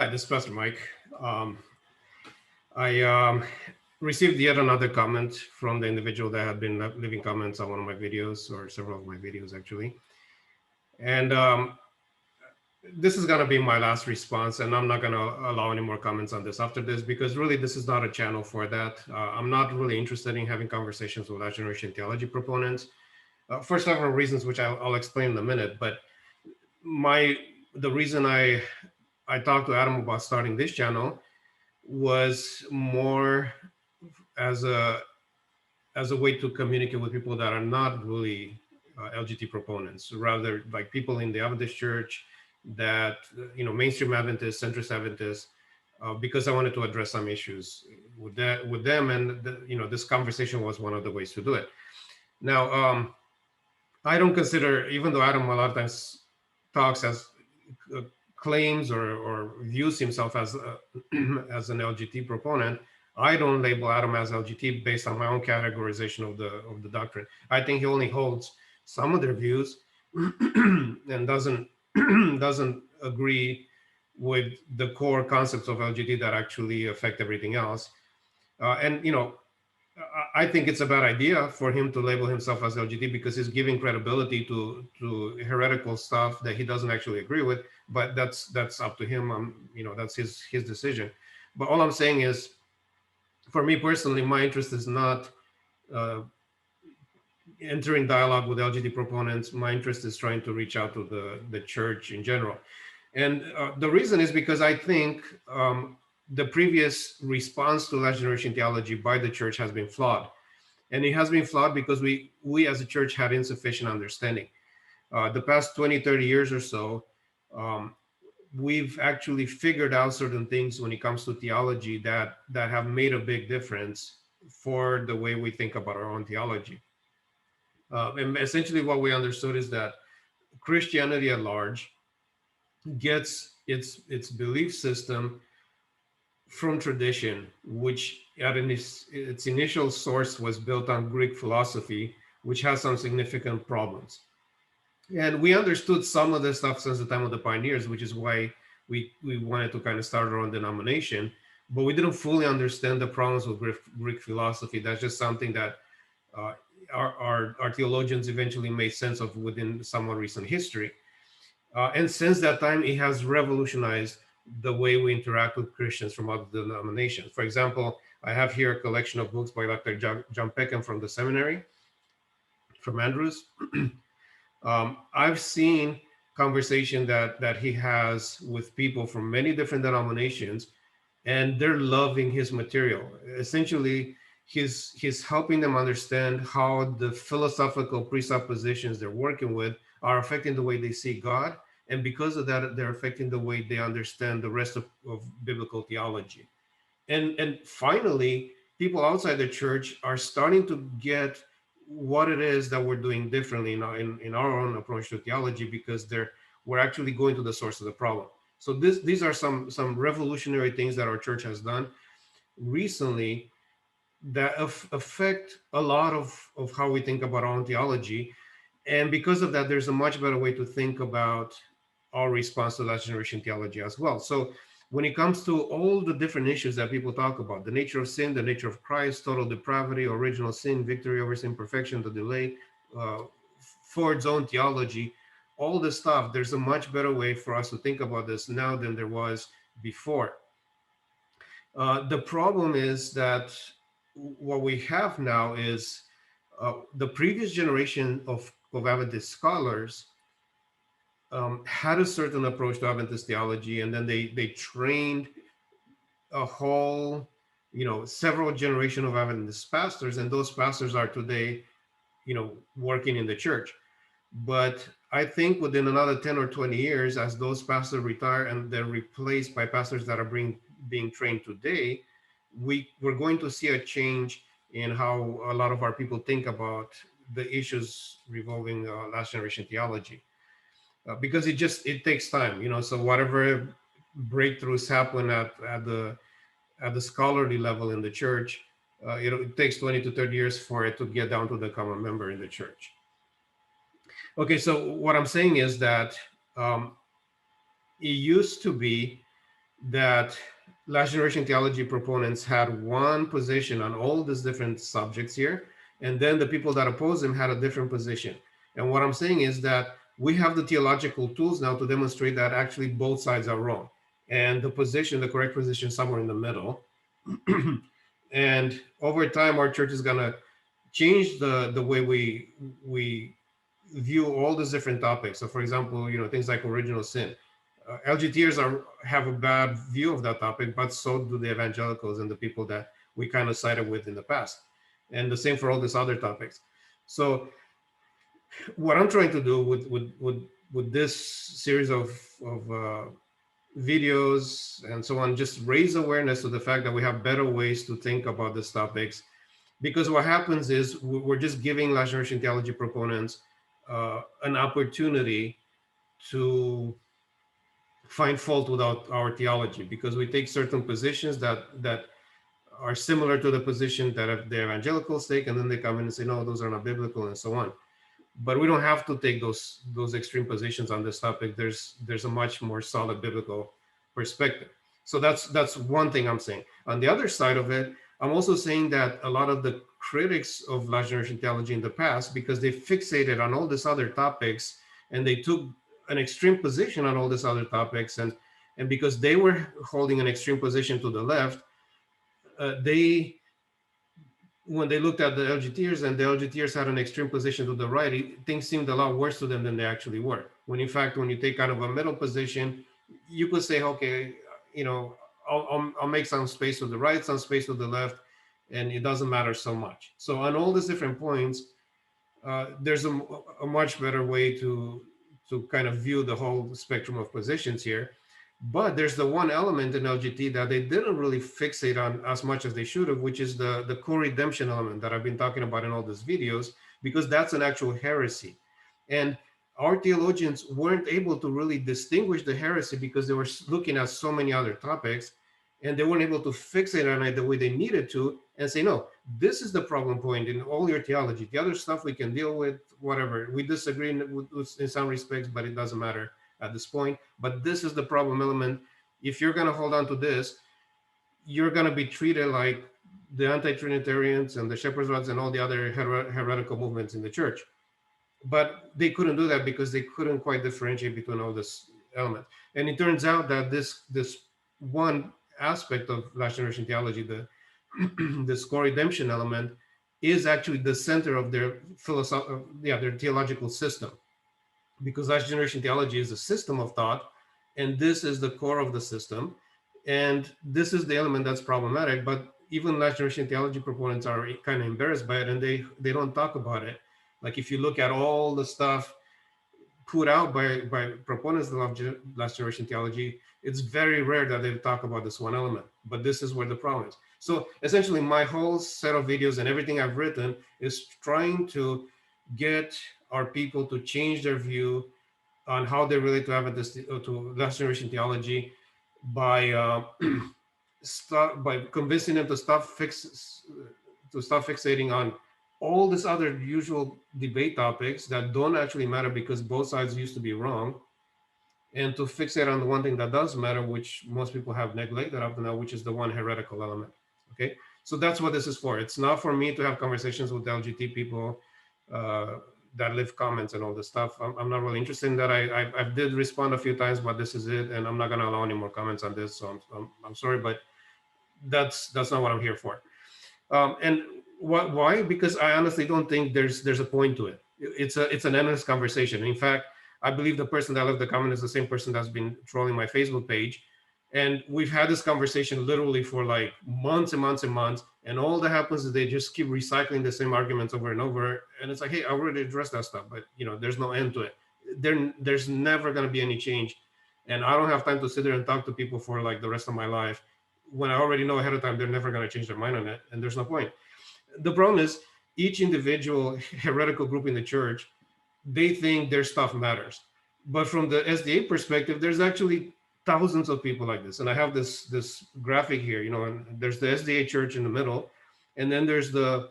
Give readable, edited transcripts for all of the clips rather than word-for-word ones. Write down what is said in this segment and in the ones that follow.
Hi, this is Pastor Mike. Um, I received yet another comment from the individual that had been leaving comments on one of my videos, or several of my videos actually. And this is going to be my last response, and I'm not going to allow any more comments on this after this because really this is not a channel for that. I'm not really interested in having conversations with last generation theology proponents for several reasons, which I'll explain in a minute. But my the reason I talked to Adam about starting this channel was more as a way to communicate with people that are not really LGBT proponents, rather like people in the Adventist Church, that mainstream Adventists, centrist Adventists, because I wanted to address some issues with them, and this conversation was one of the ways to do it. Now, I don't consider, even though Adam a lot of times talks as uh, claims or views himself as as an LGBT proponent, I don't label Adam as LGBT based on my own categorization of the doctrine. I think he only holds some of their views and doesn't agree with the core concepts of LGBT that actually affect everything else. And I think it's a bad idea for him to label himself as LGBT because he's giving credibility to heretical stuff that he doesn't actually agree with. But that's up to him. That's his decision. But all I'm saying is, for me personally, my interest is not uh, entering dialogue with LGBT proponents. My interest is trying to reach out to the church in general. And the reason is because I think the previous response to last generation theology by the church has been flawed. And it has been flawed because we as a church had insufficient understanding. The past 20, 30 years or so, um, we've actually figured out certain things when it comes to theology that have made a big difference for the way we think about our own theology. And essentially what we understood is that Christianity at large gets its belief system from tradition, which its initial source was built on Greek philosophy, which has some significant problems. And we understood some of this stuff since the time of the pioneers, which is why we wanted to kind of start our own denomination. But we didn't fully understand the problems with Greek philosophy. That's just something that uh, our theologians eventually made sense of within somewhat recent history. And since that time, it has revolutionized the way we interact with Christians from other denominations. For example, I have here a collection of books by Dr. John Peckham from the seminary, from Andrews. I've seen conversation that he has with people from many different denominations, and they're loving his material. Essentially, he's helping them understand how the philosophical presuppositions they're working with are affecting the way they see God, and because of that, they're affecting the way they understand the rest of biblical theology. And finally, people outside the church are starting to get what it is that we're doing differently in our own approach to theology, because we're actually going to the source of the problem. So these are some revolutionary things that our church has done recently that affect a lot of how we think about our own theology. And because of that, there's a much better way to think about our response to last generation theology as well. So when it comes to all the different issues that people talk about, the nature of sin, the nature of Christ, total depravity, original sin, victory over sin, perfection, the delay, uh, Ford's own theology, all this stuff, there's a much better way for us to think about this now than there was before. The problem is that what we have now is the previous generation of Adventist scholars had a certain approach to Adventist theology, and then they trained a whole, several generation of Adventist pastors, and those pastors are today, working in the church. But I think within another 10 or 20 years, as those pastors retire and they're replaced by pastors that are being trained today, we're going to see a change in how a lot of our people think about the issues revolving last generation theology, because it takes time, so whatever breakthroughs happen at the scholarly level in the church, it takes 20 to 30 years for it to get down to the common member in the church. Okay, so what I'm saying is that um, it used to be that last generation theology proponents had one position on all these different subjects here, and then the people that oppose him had a different position. And what I'm saying is that we have the theological tools now to demonstrate that actually both sides are wrong, and the position, the correct position, somewhere in the middle. And over time, our church is gonna change the way we view all these different topics. So, for example, things like original sin. LGTers have a bad view of that topic, but so do the evangelicals and the people that we kind of sided with in the past, and the same for all these other topics. So, what I'm trying to do with this series of videos and so on, just raise awareness to the fact that we have better ways to think about these topics. Because what happens is we're just giving last generation theology proponents an opportunity to find fault without our theology, because we take certain positions that are similar to the position that the evangelicals take, and then they come in and say, no, those are not biblical, and so on. But we don't have to take those extreme positions on this topic. There's a much more solid biblical perspective. So that's one thing I'm saying. On the other side of it, I'm also saying that a lot of the critics of last generation theology in the past, because they fixated on all these other topics and they took an extreme position on all these other topics, and because they were holding an extreme position to the left, they when they looked at the LGTers and the LGTers had an extreme position to the right, things seemed a lot worse to them than they actually were. When in fact, when you take kind of a middle position, you could say, okay, I'll make some space to the right, some space to the left, and it doesn't matter so much. So on all these different points, there's a much better way to kind of view the whole spectrum of positions here. But there's the one element in LGT that they didn't really fixate on as much as they should have, which is the co-redemption element that I've been talking about in all these videos, because that's an actual heresy. And our theologians weren't able to really distinguish the heresy because they were looking at so many other topics, and they weren't able to fixate on it the way they needed to and say, no, this is the problem point in all your theology. The other stuff we can deal with, whatever. We disagree in some respects, but it doesn't matter at this point. But this is the problem element. If you're going to hold on to this, you're going to be treated like the anti-Trinitarians and the Shepherds Rods and all the other heretical movements in the church. But they couldn't do that because they couldn't quite differentiate between all this element. And it turns out that this one aspect of last generation theology, the this co-redemption element, is actually the center of their their theological system. Because last generation theology is a system of thought, and this is the core of the system, and this is the element that's problematic. But even last generation theology proponents are kind of embarrassed by it, and they don't talk about it. Like if you look at all the stuff put out by proponents of last generation theology, it's very rare that they talk about this one element. But this is where the problem is. So essentially, my whole set of videos and everything I've written is trying to get our people to change their view on how they relate to Adventist to last generation theology by by convincing them to stop fixating on all these other usual debate topics that don't actually matter because both sides used to be wrong, and to fixate on the one thing that does matter, which most people have neglected up to now, which is the one heretical element. Okay, so that's what this is for. It's not for me to have conversations with LGBT people that leave comments and all this stuff. I'm not really interested in that. I did respond a few times, but this is it, and I'm not going to allow any more comments on this. So I'm sorry, but that's not what I'm here for. And why? Because I honestly don't think there's a point to it. It's an endless conversation. In fact, I believe the person that left the comment is the same person that's been trolling my Facebook page. And we've had this conversation literally for like months and months and months. And all that happens is they just keep recycling the same arguments over and over. And it's like, hey, I already addressed that stuff, but there's no end to it. There's never going to be any change. And I don't have time to sit there and talk to people for like the rest of my life when I already know ahead of time they're never going to change their mind on it. And there's no point. The problem is each individual heretical group in the church, they think their stuff matters. But from the SDA perspective, there's actually thousands of people like this. And I have this graphic here, and there's the SDA church in the middle, and then there's the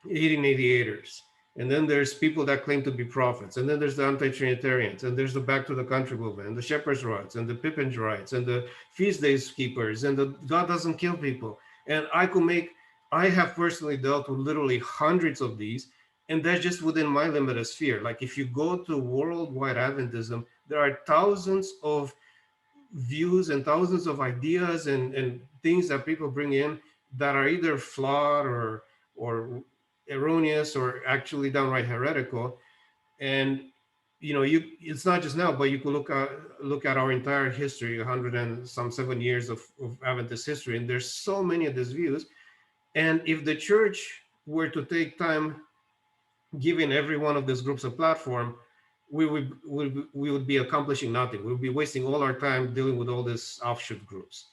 1888ers. And then there's people that claim to be prophets. And then there's the anti-Trinitarians. And there's the Back to the Country movement, and the Shepherd's Rods, and the Pippin's Rights, and the Feast Days Keepers, and the God doesn't kill people. And I have personally dealt with literally hundreds of these. And that's just within my limited sphere. Like if you go to worldwide Adventism, there are thousands of views and thousands of ideas and things that people bring in that are either flawed or erroneous or actually downright heretical. And it's not just now, but you could look at our entire history, 107 years of Adventist history, and there's so many of these views. And if the church were to take time giving every one of these groups a platform, we would be accomplishing nothing. We would be wasting all our time dealing with all these offshoot groups.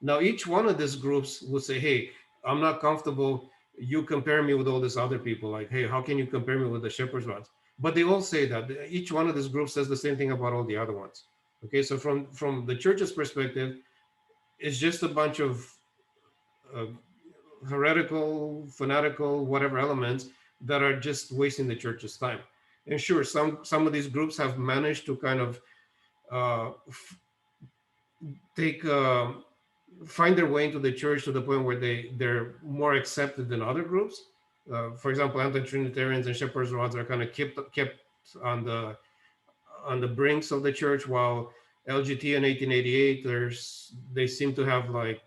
Now, each one of these groups would say, hey, I'm not comfortable. You compare me with all these other people. Like, hey, how can you compare me with the Shepherd's Rods? But they all say that. Each one of these groups says the same thing about all the other ones. Okay, so from the church's perspective, it's just a bunch of uh, heretical, fanatical, whatever elements that are just wasting the church's time. And sure, some of these groups have managed to kind of uh, take find their way into the church to the point where they're more accepted than other groups. For example, anti-Trinitarians and Shepherd's Rods are kind of kept on the brinks of the church, while LGT in 1888, they seem to have like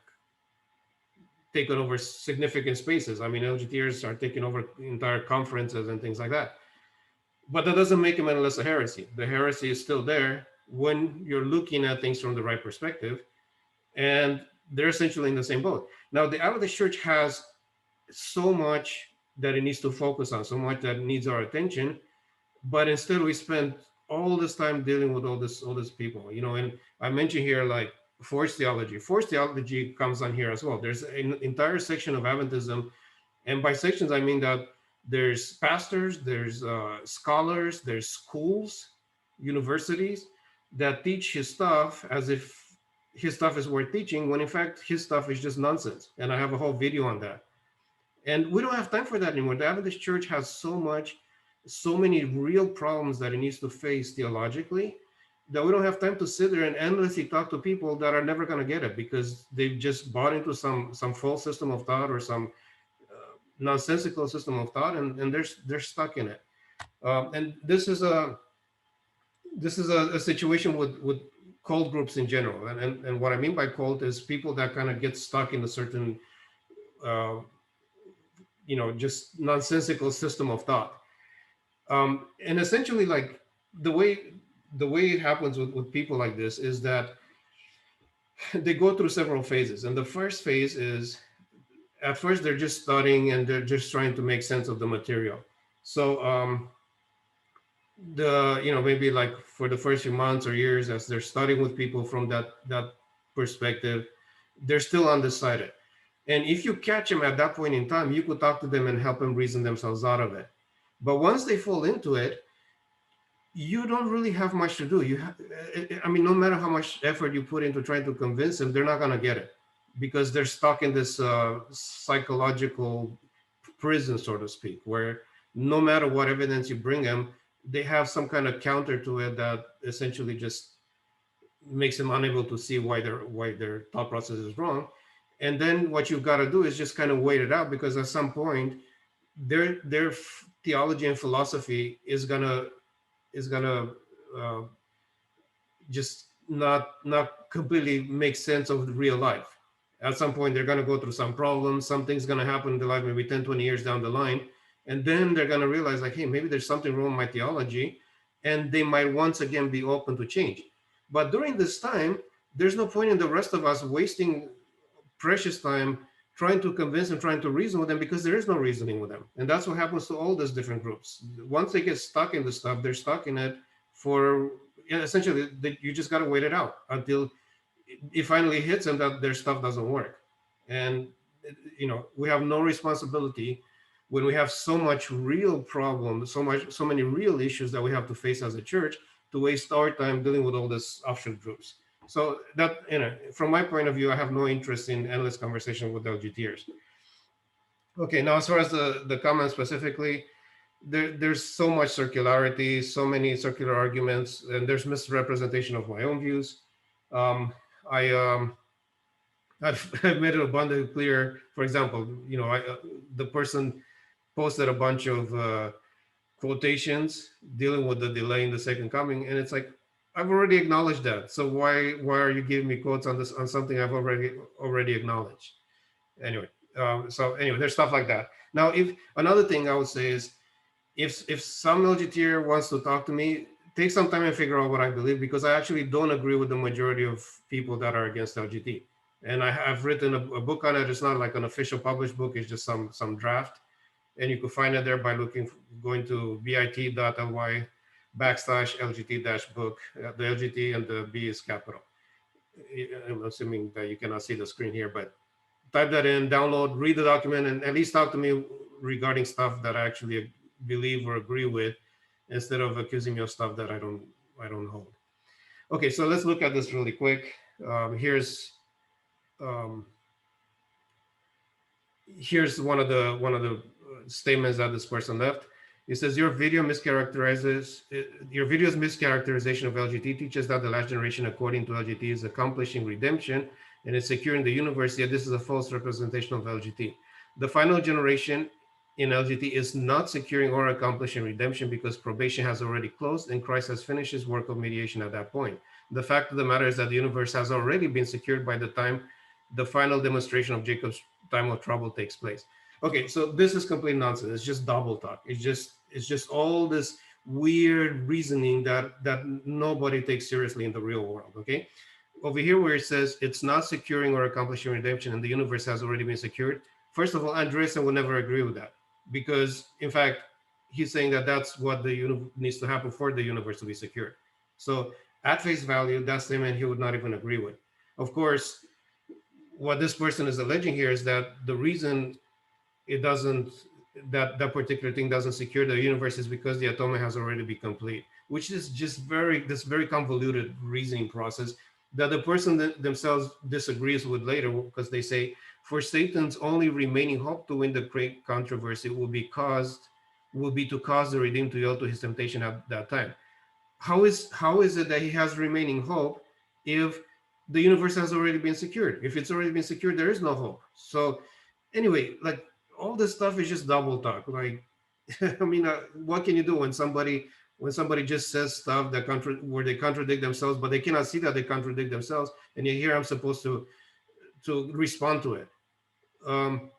taken over significant spaces. I mean, LGTers are taking over entire conferences and things like that. But that doesn't make them any less a heresy. The heresy is still there when you're looking at things from the right perspective, and they're essentially in the same boat. Now, the Adventist Church has so much that it needs to focus on, so much that needs our attention, but instead we spend all this time dealing with all these people, and I mentioned here like forced theology. Forced theology comes on here as well. There's an entire section of Adventism, and by sections I mean that there's pastors, there's scholars, there's schools, universities that teach his stuff as if his stuff is worth teaching, when in fact his stuff is just nonsense. And I have a whole video on that. And we don't have time for that anymore. The Adventist Church has so many real problems that it needs to face theologically, that we don't have time to sit there and endlessly talk to people that are never going to get it because they've just bought into some false system of thought or some nonsensical system of thought, and they're stuck in it. And this is a situation with cult groups in general. And what I mean by cult is people that kind of get stuck in a certain just nonsensical system of thought. And essentially, like the way it happens with people like this is that they go through several phases. And the first phase is, at first they're just studying and they're just trying to make sense of the material. So maybe like for the first few months or years, as they're studying with people from that perspective, they're still undecided. And if you catch them at that point in time, you could talk to them and help them reason themselves out of it. But once they fall into it, you don't really have much to do. No matter how much effort you put into trying to convince them, they're not going to get it because they're stuck in this psychological prison, so to speak, where no matter what evidence you bring them, they have some kind of counter to it that essentially just makes them unable to see why their thought process is wrong. And then what you've got to do is just kind of wait it out, because at some point their theology and philosophy is gonna just not completely make sense of real life. At some point they're going to go through some problems, something's going to happen in their life, maybe 10-20 years down the line, and then they're going to realize like, hey, maybe there's something wrong with my theology, and they might once again be open to change. But during this time, there's no point in the rest of us wasting precious time trying to convince them, trying to reason with them, because there is no reasoning with them. And that's what happens to all these different groups. Once they get stuck in the stuff, they're stuck in it for, essentially, you just got to wait it out until it finally hits them that their stuff doesn't work. And, we have no responsibility when we have so much real problems, so many real issues that we have to face as a church, to waste our time dealing with all these offshoot groups. So that, from my point of view, I have no interest in endless conversation with LGTers. Okay, now as far as the comment specifically, there's so much circularity, so many circular arguments, and there's misrepresentation of my own views. Um, I I've made it abundantly clear. For example, the person posted a bunch of quotations dealing with the delay in the second coming, and it's like I've already acknowledged that. So why are you giving me quotes on this, on something I've already acknowledged? Anyway, so anyway, there's stuff like that. Now, if another thing I would say is, if some LGTer wants to talk to me, take some time and figure out what I believe, because I actually don't agree with the majority of people that are against LGT. And have written a book on it. It's not like an official published book. It's just some draft, and you can find it there by going to bit.ly/LGT-book. The LGT and the B is capital. I'm assuming that you cannot see the screen here, but type that in, download, read the document, and at least talk to me regarding stuff that I actually believe or agree with, instead of accusing me of stuff that I don't hold. Okay, so let's look at this really quick. Um, here's one of the statements that this person left. It says your video's mischaracterization of LGT teaches that the last generation, according to LGT, is accomplishing redemption and is securing the universe. Yet this is a false representation of LGT. The final generation in LGT is not securing or accomplishing redemption, because probation has already closed and Christ has finished his work of mediation at that point. The fact of the matter is that the universe has already been secured by the time the final demonstration of Jacob's time of trouble takes place. Okay, so this is complete nonsense. It's just double talk. It's just all this weird reasoning that nobody takes seriously in the real world. Okay, over here where it says it's not securing or accomplishing redemption and the universe has already been secured. First of all, Andreessen would never agree with that, because in fact he's saying that that's what needs to happen for the universe to be secured. So at face value, that statement he would not even agree with. Of course, what this person is alleging here is that the reason it doesn't that particular thing doesn't secure the universe is because the atonement has already been complete, which is just very convoluted reasoning process that the person themselves disagrees with later, because they say, for Satan's only remaining hope to win the great controversy will be to cause the redeemed to yield to his temptation at that time. How is it that he has remaining hope if the universe has already been secured? If it's already been secured, there is no hope. So anyway, like, all this stuff is just double talk. Like, I mean, what can you do when somebody just says stuff where they contradict themselves, but they cannot see that they contradict themselves, and you hear I'm supposed to respond to it. Um,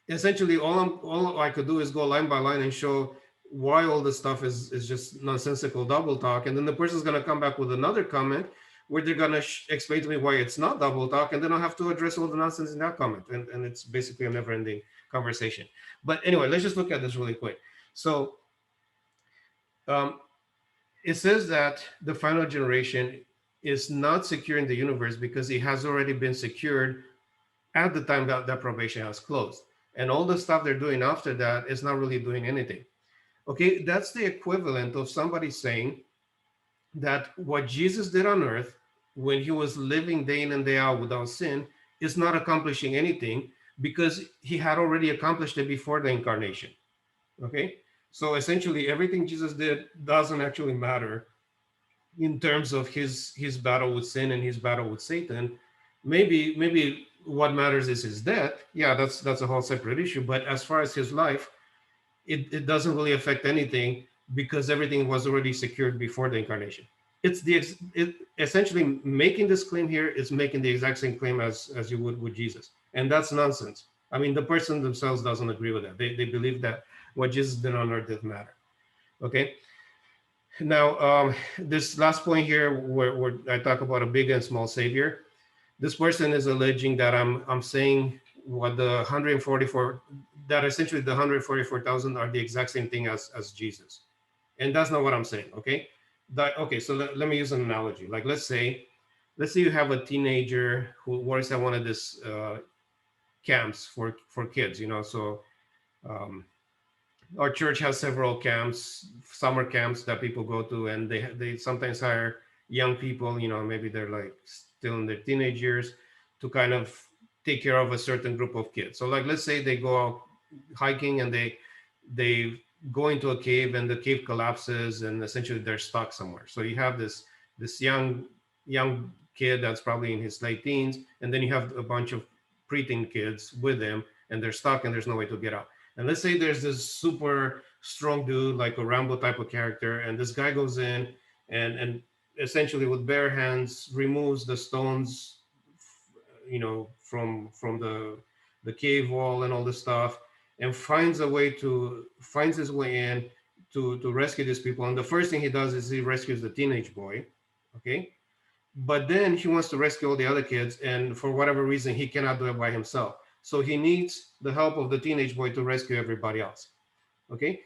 Essentially, all I could do is go line by line and show why all this stuff is just nonsensical double talk, and then the person's gonna come back with another comment where they're gonna explain to me why it's not double talk, and then I'll have to address all the nonsense in that comment, and it's basically a never-ending conversation. But anyway, let's just look at this really quick. So um, it says that the final generation is not securing the universe because it has already been secured at the time that probation has closed. And all the stuff they're doing after that is not really doing anything. Okay, that's the equivalent of somebody saying that what Jesus did on earth when he was living day in and day out without sin is not accomplishing anything, because he had already accomplished it before the incarnation. Okay, so essentially everything Jesus did doesn't actually matter in terms of his battle with sin and his battle with Satan. Maybe what matters is his death. Yeah, that's a whole separate issue. But as far as his life, it doesn't really affect anything, because everything was already secured before the incarnation. Essentially making this claim here is making the exact same claim as you would with Jesus, and that's nonsense. I mean, the person themselves doesn't agree with that. They believe that what Jesus did on earth didn't matter. Okay. Now, this last point here, where I talk about a big and small savior, this person is alleging that I'm saying what the 144, that essentially the 144,000 are the exact same thing as Jesus, and that's not what I'm saying. Okay, okay. So let me use an analogy. Like, let's say you have a teenager who works at one of these camps for kids. So um, our church has several camps, summer camps that people go to, and they sometimes hire young people. Maybe they're like still in their teenage years, to kind of take care of a certain group of kids. So, like, let's say they go out hiking and they go into a cave and the cave collapses and essentially they're stuck somewhere. So you have this young kid that's probably in his late teens, and then you have a bunch of preteen kids with him, and they're stuck and there's no way to get out. And let's say there's this super strong dude like a Rambo type of character, and this guy goes in and essentially with bare hands removes the stones, from the cave wall and all this stuff, and finds his way in to rescue these people. And the first thing he does is he rescues the teenage boy, okay? But then he wants to rescue all the other kids, and for whatever reason he cannot do it by himself. So he needs the help of the teenage boy to rescue everybody else, okay?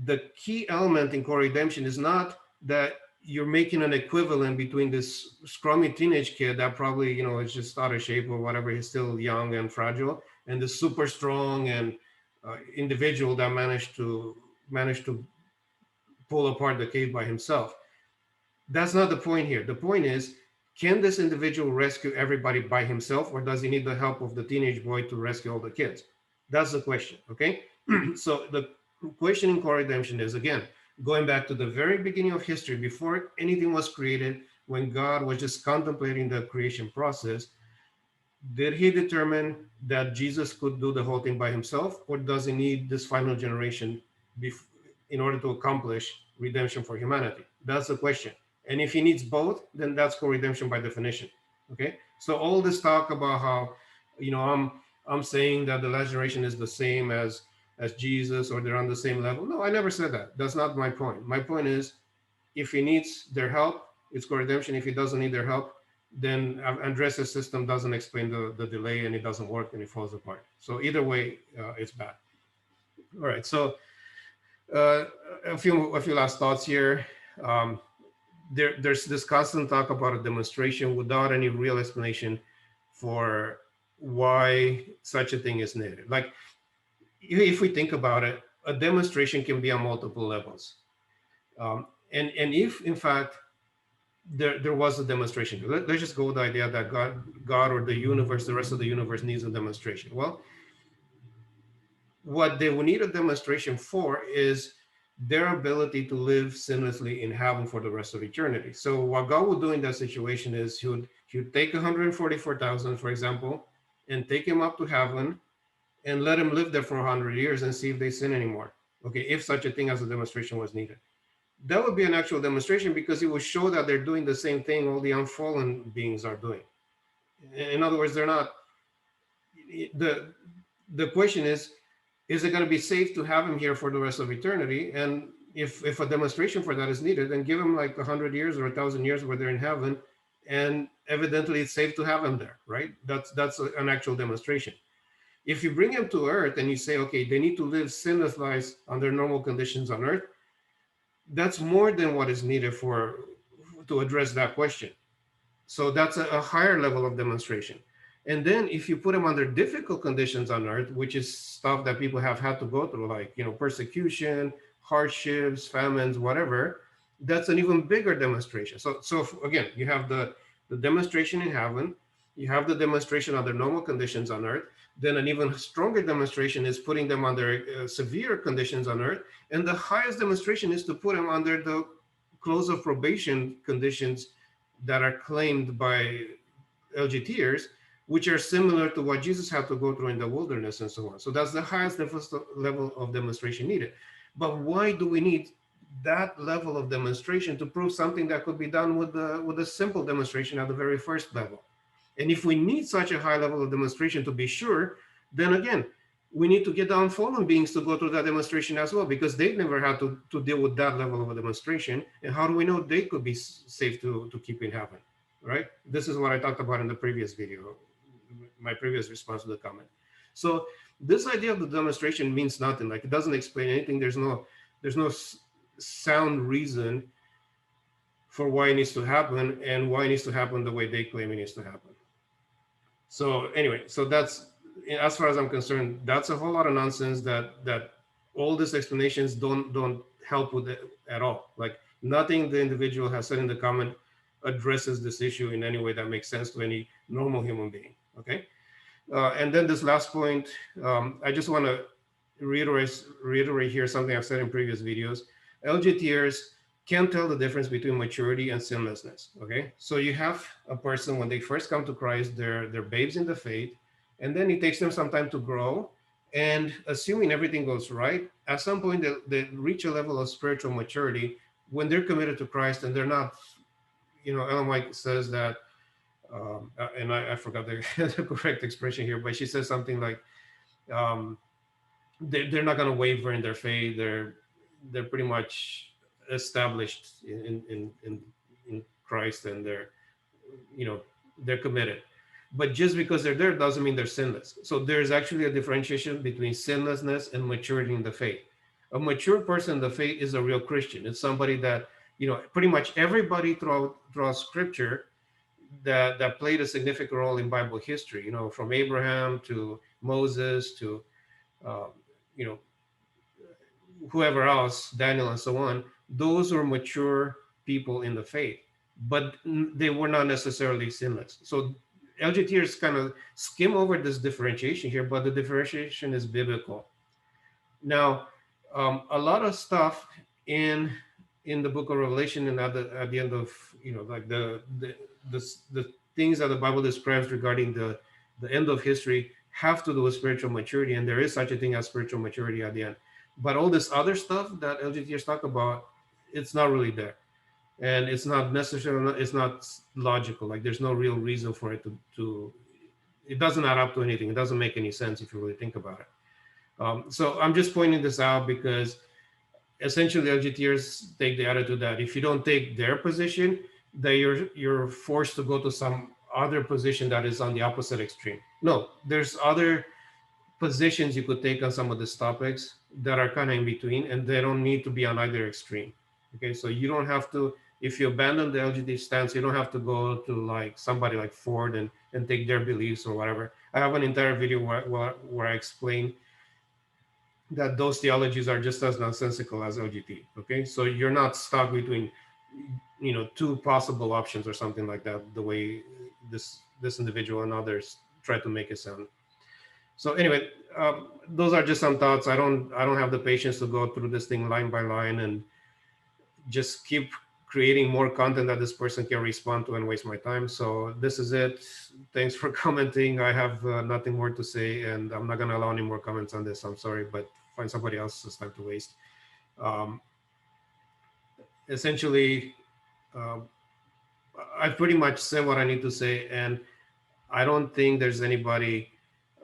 The key element in co-redemption is not that you're making an equivalent between this scrawny teenage kid that probably is just out of shape or whatever, he's still young and fragile, and the super strong and individual that managed to pull apart the cave by himself. That's not the point here. The point is, can this individual rescue everybody by himself, or does he need the help of the teenage boy to rescue all the kids? That's the question, okay? So the question in co-redemption is, again, going back to the very beginning of history, before anything was created, when God was just contemplating the creation process, did he determine that Jesus could do the whole thing by himself, or does he need this final generation in order to accomplish redemption for humanity? That's the question. And if he needs both, then that's co-redemption by definition. Okay. So all this talk about how, I'm saying that the last generation is the same as Jesus, or they're on the same level. No, I never said that. That's not my point. My point is, if he needs their help, it's co-redemption. If he doesn't need their help, then Andres' system doesn't explain the delay, and it doesn't work, and it falls apart. So either way, it's bad. All right. So a few last thoughts here. There's this constant talk about a demonstration without any real explanation for why such a thing is needed. Like, if we think about it, a demonstration can be on multiple levels. And if, in fact, there was a demonstration, let's just go with the idea that God or the universe, the rest of the universe needs a demonstration. Well, what they would need a demonstration for is their ability to live sinlessly in heaven for the rest of eternity. So what God would do in that situation is he would take 144,000, for example, and take him up to heaven and let him live there for 100 years and see if they sin anymore. Okay, if such a thing as a demonstration was needed. That would be an actual demonstration, because it would show that they're doing the same thing all the unfallen beings are doing. In other words, they're not, the question is it going to be safe to have him here for the rest of eternity? And if a demonstration for that is needed, then give him like 100 years or 1,000 years where they're in heaven, and evidently it's safe to have him there, right? That's an actual demonstration. If you bring him to earth and you say, okay, they need to live sinless lives under normal conditions on earth, that's more than what is needed to address that question. So that's a higher level of demonstration. And then if you put them under difficult conditions on earth, which is stuff that people have had to go through, like, persecution, hardships, famines, whatever, that's an even bigger demonstration. So again, you have the demonstration in heaven, you have the demonstration under normal conditions on earth, then an even stronger demonstration is putting them under severe conditions on earth, and the highest demonstration is to put them under the close of probation conditions that are claimed by LGTers, which are similar to what Jesus had to go through in the wilderness and so on. So that's the highest level of demonstration needed. But why do we need that level of demonstration to prove something that could be done with a simple demonstration at the very first level? And if we need such a high level of demonstration to be sure, then again, we need to get the unfallen beings to go through that demonstration as well, because they've never had to deal with that level of a demonstration. And how do we know they could be safe to keep in heaven, right? This is what I talked about in the previous video, my previous response to the comment. So this idea of the demonstration means nothing. Like, it doesn't explain anything. There's no sound reason for why it needs to happen and why it needs to happen the way they claim it needs to happen. So anyway, so that's, as far as I'm concerned, that's a whole lot of nonsense that all these explanations don't help with it at all. Like, nothing the individual has said in the comment addresses this issue in any way that makes sense to any normal human being. Okay. And then this last point, I just want to reiterate here something I've said in previous videos. LGTers can't tell the difference between maturity and sinlessness. Okay, so you have a person when they first come to Christ, they're babes in the faith, and then it takes them some time to grow. And assuming everything goes right, at some point they reach a level of spiritual maturity when they're committed to Christ and they're not. Ellen White says that, and I forgot the, the correct expression here, but she says something like, um, they're not going to waver in their faith. They're pretty much established in Christ, and you know they're committed. But just because they're there doesn't mean they're sinless. So there's actually a differentiation between sinlessness and maturity in the faith. A mature person in the faith is a real Christian. It's somebody that, pretty much everybody throughout Scripture that played a significant role in Bible history. From Abraham to Moses to um, you know whoever else, Daniel and so on. Those were mature people in the faith, but they were not necessarily sinless. So LGTers kind of skim over this differentiation here, but the differentiation is biblical. Now, a lot of stuff in the book of Revelation and at the end of, like the things that the Bible describes regarding the end of history have to do with spiritual maturity, and there is such a thing as spiritual maturity at the end. But all this other stuff that LGTers talk about, it's not really there, and it's not necessarily, it's not logical. Like there's no real reason for it to it doesn't add up to anything. It doesn't make any sense if you really think about it. So I'm just pointing this out because essentially LGTers take the attitude that if you don't take their position, that you're forced to go to some other position that is on the opposite extreme. No, there's other positions you could take on some of these topics that are kind of in between, and they don't need to be on either extreme. Okay, so you don't have to, if you abandon the LGBT stance, you don't have to go to like somebody like Ford and take their beliefs or whatever. I have an entire video where I explain that those theologies are just as nonsensical as LGBT. Okay, so you're not stuck between, two possible options or something like that, the way this individual and others try to make it sound. So anyway, those are just some thoughts. I don't have the patience to go through this thing line by line and just keep creating more content that this person can respond to and waste my time. So this is it. Thanks for commenting. I have nothing more to say, and I'm not going to allow any more comments on this. I'm sorry, but find somebody else's time to waste. Um, Essentially, I pretty much said what I need to say, and I don't think there's anybody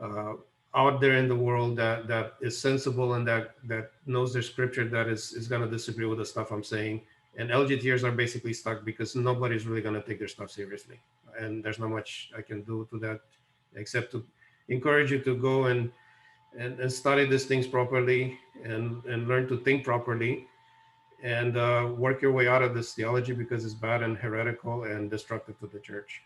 uh, out there in the world that is sensible and that knows their scripture that is going to disagree with the stuff I'm saying. And LGTers are basically stuck because nobody's really going to take their stuff seriously, and there's not much I can do to that except to encourage you to go and study these things properly and learn to think properly and work your way out of this theology because it's bad and heretical and destructive to the church.